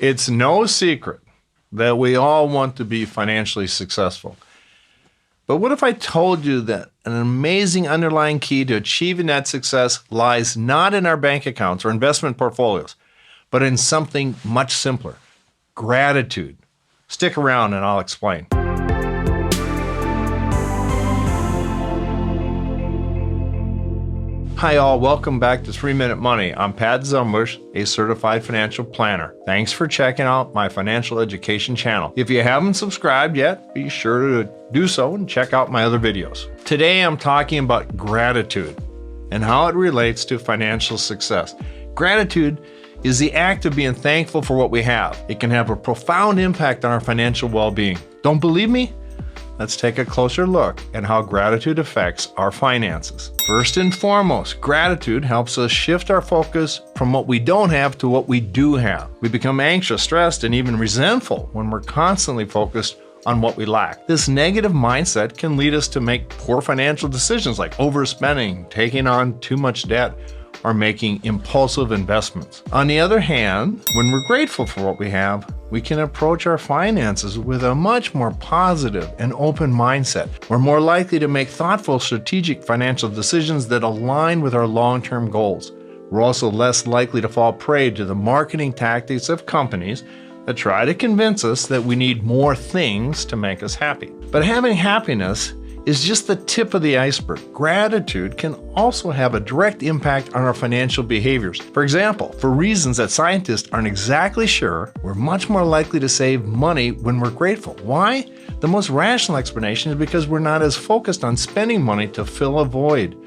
It's no secret that we all want to be financially successful. But what if I told you that an amazing underlying key to achieving that success lies not in our bank accounts or investment portfolios, but in something much simpler: gratitude. Stick around and I'll explain. Hi all, welcome back to 3 Minute Money. I'm Pat Zumbush, a certified financial planner. Thanks for checking out my financial education channel. If you haven't subscribed yet, be sure to do so and check out my other videos. Today I'm talking about gratitude and how it relates to financial success. Gratitude is the act of being thankful for what we have. It can have a profound impact on our financial well-being. Don't believe me? Let's take a closer look at how gratitude affects our finances. First and foremost, gratitude helps us shift our focus from what we don't have to what we do have. We become anxious, stressed, and even resentful when we're constantly focused on what we lack. This negative mindset can lead us to make poor financial decisions like overspending, taking on too much debt, or making impulsive investments. On the other hand, when we're grateful for what we have, we can approach our finances with a much more positive and open mindset. We're more likely to make thoughtful, strategic financial decisions that align with our long-term goals. We're also less likely to fall prey to the marketing tactics of companies that try to convince us that we need more things to make us happy. But having happiness is just the tip of the iceberg. Gratitude can also have a direct impact on our financial behaviors. For example, for reasons that scientists aren't exactly sure, we're much more likely to save money when we're grateful. Why? The most rational explanation is because we're not as focused on spending money to fill a void.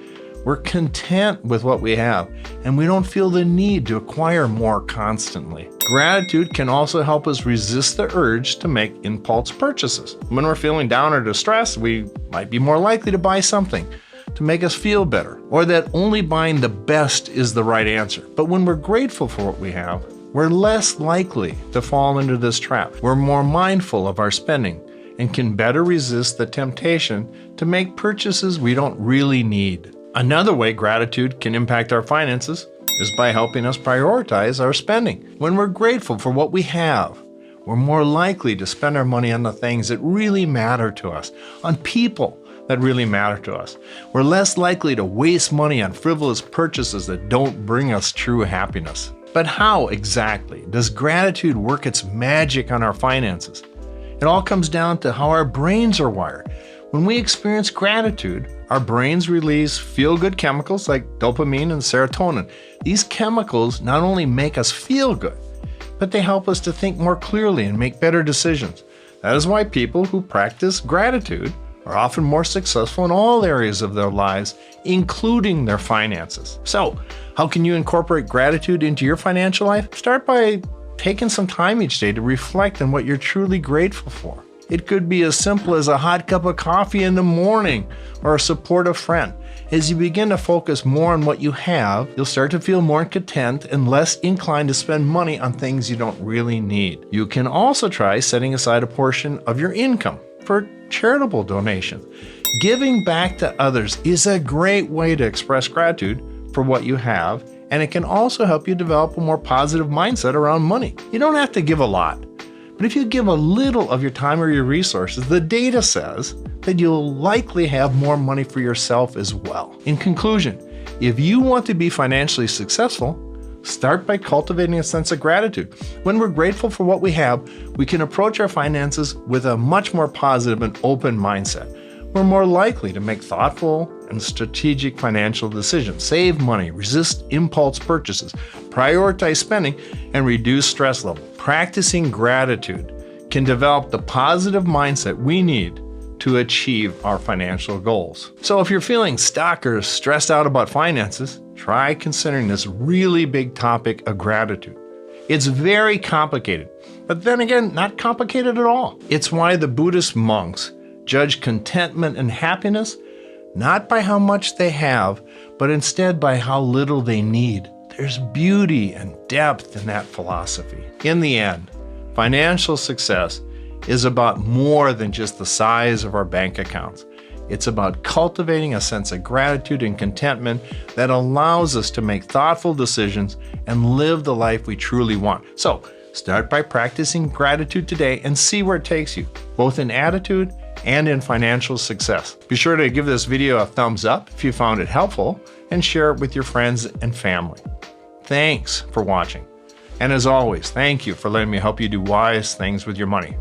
We're content with what we have, and we don't feel the need to acquire more constantly. Gratitude can also help us resist the urge to make impulse purchases. When we're feeling down or distressed, we might be more likely to buy something to make us feel better, or that only buying the best is the right answer. But when we're grateful for what we have, we're less likely to fall into this trap. We're more mindful of our spending and can better resist the temptation to make purchases we don't really need. Another way gratitude can impact our finances is by helping us prioritize our spending. When we're grateful for what we have, we're more likely to spend our money on the things that really matter to us, on people that really matter to us. We're less likely to waste money on frivolous purchases that don't bring us true happiness. But how exactly does gratitude work its magic on our finances? It all comes down to how our brains are wired. When we experience gratitude, our brains release feel-good chemicals like dopamine and serotonin. These chemicals not only make us feel good, but they help us to think more clearly and make better decisions. That is why people who practice gratitude are often more successful in all areas of their lives, including their finances. So, how can you incorporate gratitude into your financial life? Start by taking some time each day to reflect on what you're truly grateful for. It could be as simple as a hot cup of coffee in the morning or a supportive friend. As you begin to focus more on what you have, you'll start to feel more content and less inclined to spend money on things you don't really need. You can also try setting aside a portion of your income for charitable donations. Giving back to others is a great way to express gratitude for what you have, and it can also help you develop a more positive mindset around money. You don't have to give a lot. But if you give a little of your time or your resources, the data says that you'll likely have more money for yourself as well. In conclusion, if you want to be financially successful, start by cultivating a sense of gratitude. When we're grateful for what we have, we can approach our finances with a much more positive and open mindset. We're more likely to make thoughtful and strategic financial decisions, save money, resist impulse purchases, prioritize spending, and reduce stress level. Practicing gratitude can develop the positive mindset we need to achieve our financial goals. So if you're feeling stuck or stressed out about finances, try considering this really big topic of gratitude. It's very complicated, but then again, not complicated at all. It's why the Buddhist monks judge contentment and happiness not by how much they have, but instead by how little they need. There's beauty and depth in that philosophy. In the end, financial success is about more than just the size of our bank accounts. It's about cultivating a sense of gratitude and contentment that allows us to make thoughtful decisions and live the life we truly want. So, Start by practicing gratitude today and see where it takes you, both in attitude and in financial success. Be sure to give this video a thumbs up if you found it helpful and share it with your friends and family. Thanks for watching. And as always, thank you for letting me help you do wise things with your money.